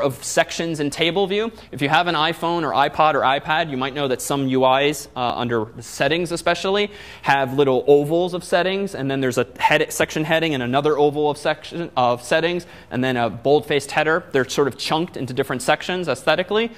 of sections in table view. If you have an iPhone or iPod or iPad, you might know that some UIs, under settings especially, have little ovals of settings, and then there's a section heading and another oval of settings, and then a bold-faced header. They're sort of chunked into different sections aesthetically.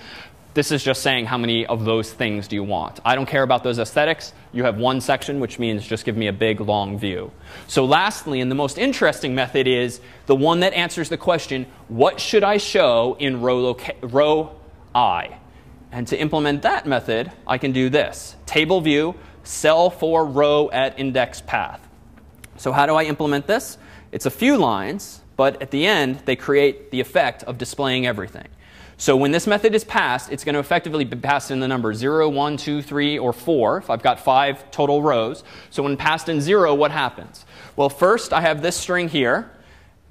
This is just saying how many of those things do you want. I don't care about those aesthetics. You have one section, which means just give me a big, long view. So lastly, and the most interesting method is the one that answers the question, what should I show in row I? And to implement that method, I can do this. Table view, cell for row at index path. So how do I implement this? It's a few lines, but at the end, they create the effect of displaying everything. So when this method is passed, it's going to effectively be passed in the number 0, 1, 2, 3, or 4, if I've got 5 total rows. So when passed in 0, what happens? Well, first, I have this string here.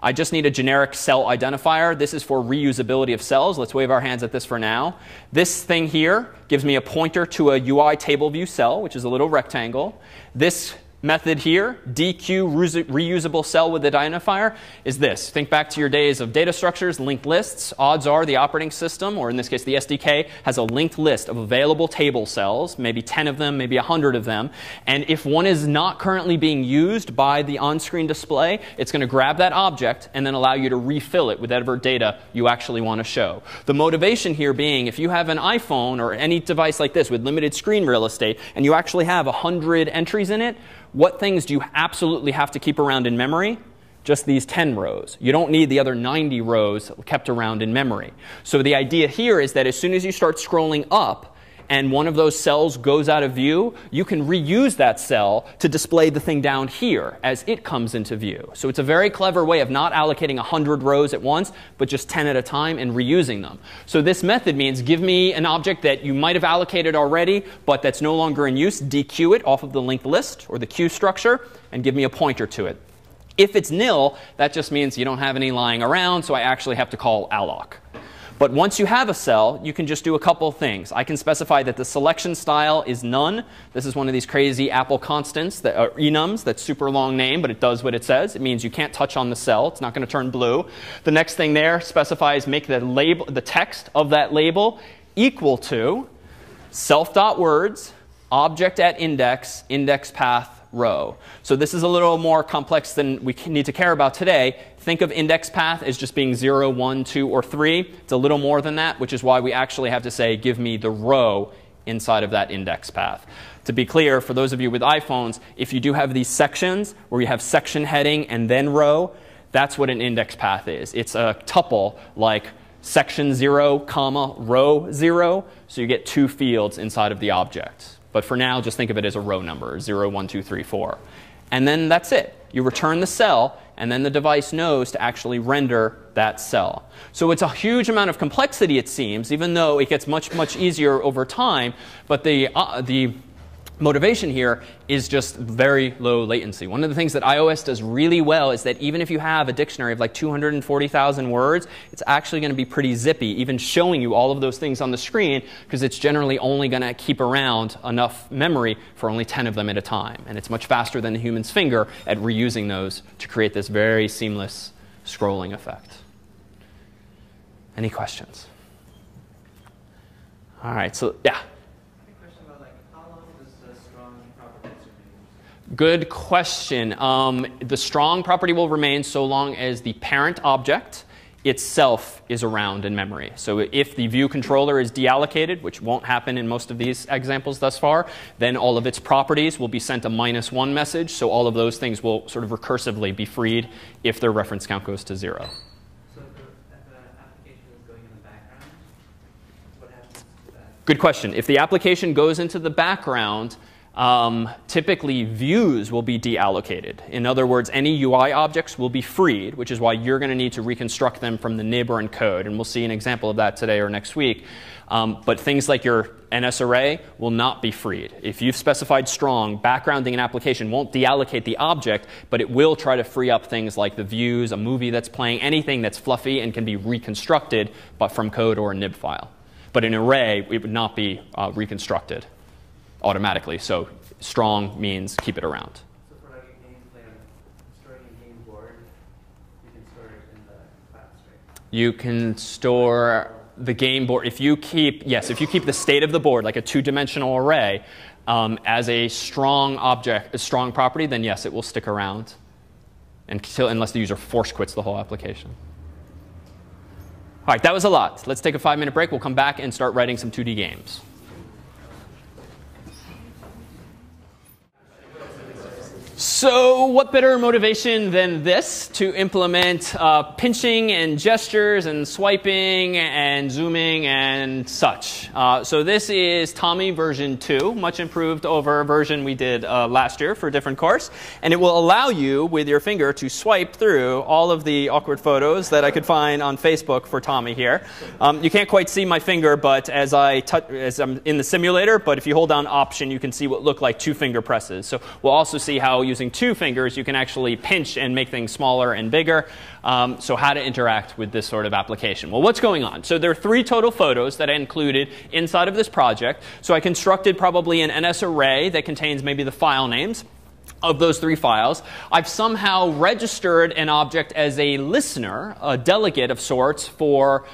I just need a generic cell identifier. This is for reusability of cells. Let's wave our hands at this for now. This thing here gives me a pointer to a UI table view cell, which is a little rectangle. This method here, DQ reusable cell with identifier, is this. Think back to your days of data structures, linked lists. Odds are the operating system, or in this case the SDK, has a linked list of available table cells, maybe 10 of them, maybe 100 of them. And if one is not currently being used by the on-screen display, it's going to grab that object and then allow you to refill it with whatever data you actually want to show. The motivation here being, if you have an iPhone or any device like this with limited screen real estate, and you actually have 100 entries in it, what things do you absolutely have to keep around in memory? Just these 10 rows. You don't need the other 90 rows kept around in memory. So the idea here is that as soon as you start scrolling up and one of those cells goes out of view, you can reuse that cell to display the thing down here as it comes into view. So it's a very clever way of not allocating 100 rows at once, but just 10 at a time and reusing them. So this method means give me an object that you might have allocated already, but that's no longer in use, DQ it off of the linked list or the queue structure, and give me a pointer to it. If it's nil, that just means you don't have any lying around, so I actually have to call alloc. But once you have a cell, you can just do a couple of things. I can specify that the selection style is none. This is one of these crazy Apple constants, that are enums, that's super long name, but it does what it says. It means you can't touch on the cell. It's not going to turn blue. The next thing there specifies make the label, the text of that label equal to self.words, object at index, index path, row. So this is a little more complex than we need to care about today. Think of index path as just being 0, 1, 2, or 3. It's a little more than that, which is why we actually have to say, give me the row inside of that index path. To be clear, for those of you with iPhones, if you do have these sections where you have section heading and then row, that's what an index path is. It's a tuple like section 0, comma, row 0. So you get 2 fields inside of the object. But for now, just think of it as a row number, 0, 1, 2, 3, 4. And then that's it. You return the cell, and then the device knows to actually render that cell. So it's a huge amount of complexity, it seems, even though it gets much, much easier over time. But the motivation here is just very low latency. One of the things that iOS does really well is that even if you have a dictionary of like 240,000 words, it's actually going to be pretty zippy, even showing you all of those things on the screen, because it's generally only going to keep around enough memory for only 10 of them at a time. And it's much faster than the human's finger at reusing those to create this very seamless scrolling effect. Any questions? All right, so yeah. Good question. The strong property will remain so long as the parent object itself is around in memory. So if the view controller is deallocated, which won't happen in most of these examples thus far, then all of its properties will be sent a -1 message. So all of those things will sort of recursively be freed if their reference count goes to 0. So if the application is going in the background, what happens to that? Good question. If the application goes into the background, typically views will be deallocated. In other words, any UI objects will be freed, which is why you're going to need to reconstruct them from the nib or encode. And we'll see an example of that today or next week. But things like your NS array will not be freed. If you've specified strong, backgrounding an application won't deallocate the object, but it will try to free up things like the views, a movie that's playing, anything that's fluffy and can be reconstructed but from code or a nib file. But an array, it would not be reconstructed automatically. So strong means keep it around. So for like a game plan, storing a game board, you can store it in the class, right? You can store the game board. If you keep the state of the board, like a two-dimensional array, as a strong object, a strong property, then yes, it will stick around unless the user force quits the whole application. All right, that was a lot. Let's take a 5-minute break. We'll come back and start writing some 2D games. So what better motivation than this to implement pinching and gestures and swiping and zooming and such? So this is Tommy version 2, much improved over a version we did last year for a different course. And it will allow you, with your finger, to swipe through all of the awkward photos that I could find on Facebook for Tommy here. You can't quite see my finger, but as I'm in the simulator, but if you hold down Option, you can see what look like 2 finger presses. So we'll also see how using 2 fingers, you can actually pinch and make things smaller and bigger. So how to interact with this sort of application. Well, what's going on? So there are 3 total photos that I included inside of this project. So I constructed probably an NS array that contains maybe the file names of those 3 files. I've somehow registered an object as a listener, a delegate of sorts, for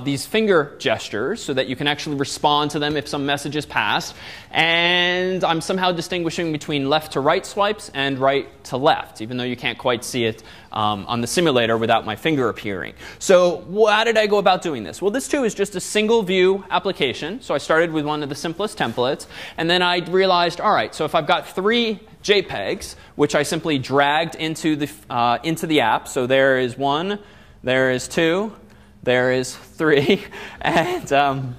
these finger gestures so that you can actually respond to them if some message is passed. And I'm somehow distinguishing between left to right swipes and right to left, even though you can't quite see it on the simulator without my finger appearing. So how did I go about doing this? Well, this too is just a single view application. So I started with one of the simplest templates. And then I realized, all right, so if I've got 3 JPEGs, which I simply dragged into the app. So there is 1, there is 2, there is 3, and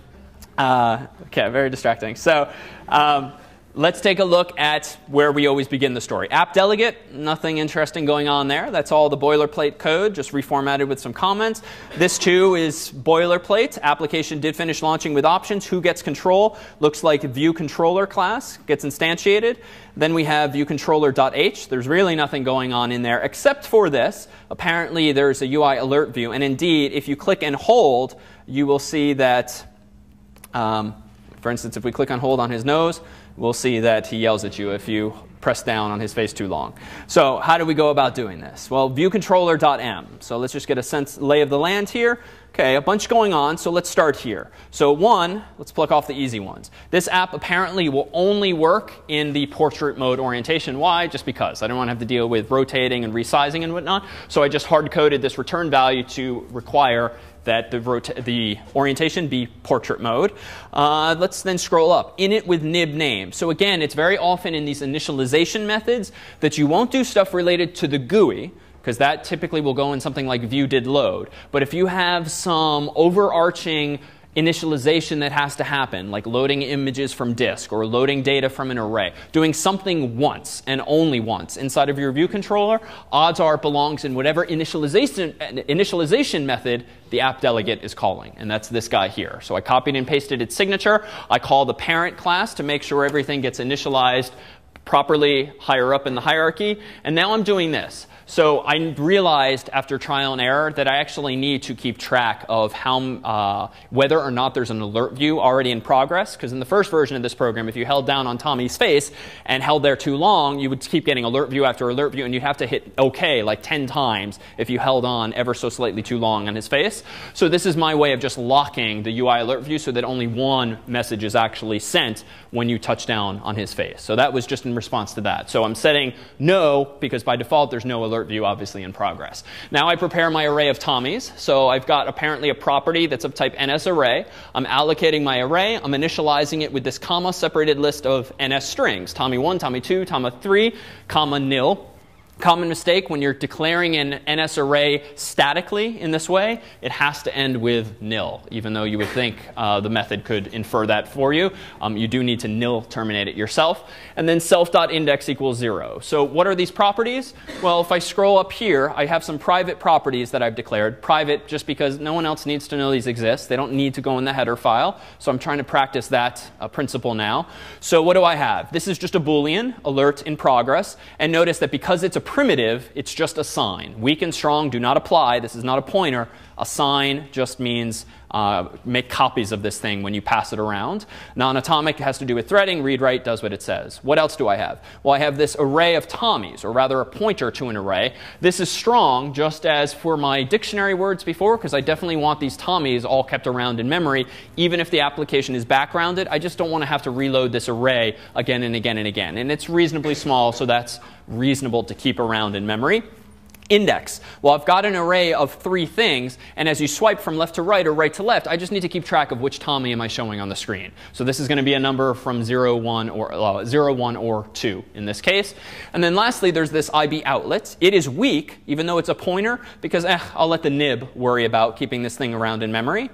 okay, very distracting. So let's take a look at where we always begin the story. App delegate, nothing interesting going on there. That's all the boilerplate code, just reformatted with some comments. This too is boilerplate. Application did finish launching with options. Who gets control? Looks like view controller class gets instantiated. Then we have viewController.h. There's really nothing going on in there except for this. Apparently there's a UI alert view. And indeed, if you click and hold, you will see that, for instance, if we click on hold on his nose, we'll see that he yells at you if you press down on his face too long. So how do we go about doing this? Well, viewController.m. So let's just get a lay of the land here. Okay, a bunch going on, so let's start here. So 1, let's pluck off the easy ones. This app apparently will only work in the portrait mode orientation. Why? Just because. I don't want to have to deal with rotating and resizing and whatnot. So I just hard-coded this return value to require that the orientation be portrait mode. Let's then scroll up. Init with nib name. So again, it's very often in these initialization methods that you won't do stuff related to the GUI, because that typically will go in something like view did load. But if you have some overarching initialization that has to happen, like loading images from disk or loading data from an array, doing something once and only once inside of your view controller, odds are it belongs in whatever initialization method the app delegate is calling. And that's this guy here. So I copied and pasted its signature. I call the parent class to make sure everything gets initialized properly higher up in the hierarchy. And now I'm doing this. So I realized after trial and error that I actually need to keep track of whether or not there's an alert view already in progress. Because in the first version of this program, if you held down on Tommy's face and held there too long, you would keep getting alert view after alert view, and you'd have to hit OK like 10 times if you held on ever so slightly too long on his face. So this is my way of just locking the UI alert view so that only one message is actually sent when you touch down on his face. So that was just in response to that. So I'm setting no, because by default there's no alert view obviously in progress. Now I prepare my array of Tommies. So I've got apparently a property that's of type NS array. I'm allocating my array. I'm initializing it with this comma separated list of NS strings. Tommy1, Tommy2, Tommy3, comma nil. Common mistake when you're declaring an NS array statically in this way, it has to end with nil, even though you would think the method could infer that for you. You do need to nil terminate it yourself. And then self.index equals 0. So what are these properties? Well, if I scroll up here, I have some private properties that I've declared. Private just because no one else needs to know these exist. They don't need to go in the header file. So I'm trying to practice that principle now. So what do I have? This is just a Boolean, alert in progress. And notice that because it's a primitive, it's just a sign. Weak and strong do not apply. This is not a pointer. A sign just means make copies of this thing when you pass it around. Non-atomic has to do with threading. Read write does what it says. What else do I have? Well, I have this array of Tommies, or rather a pointer to an array. This is strong, just as for my dictionary words before, because I definitely want these Tommies all kept around in memory. Even if the application is backgrounded, I just don't want to have to reload this array again and again and again. And it's reasonably small, so that's reasonable to keep around in memory. Index. Well, I've got an array of 3 things, and as you swipe from left to right or right to left, I just need to keep track of which Tommy am I showing on the screen. So this is going to be a number from 0, 1, or 2 in this case. And then lastly, there's this IB outlet. It is weak, even though it's a pointer, because I'll let the nib worry about keeping this thing around in memory.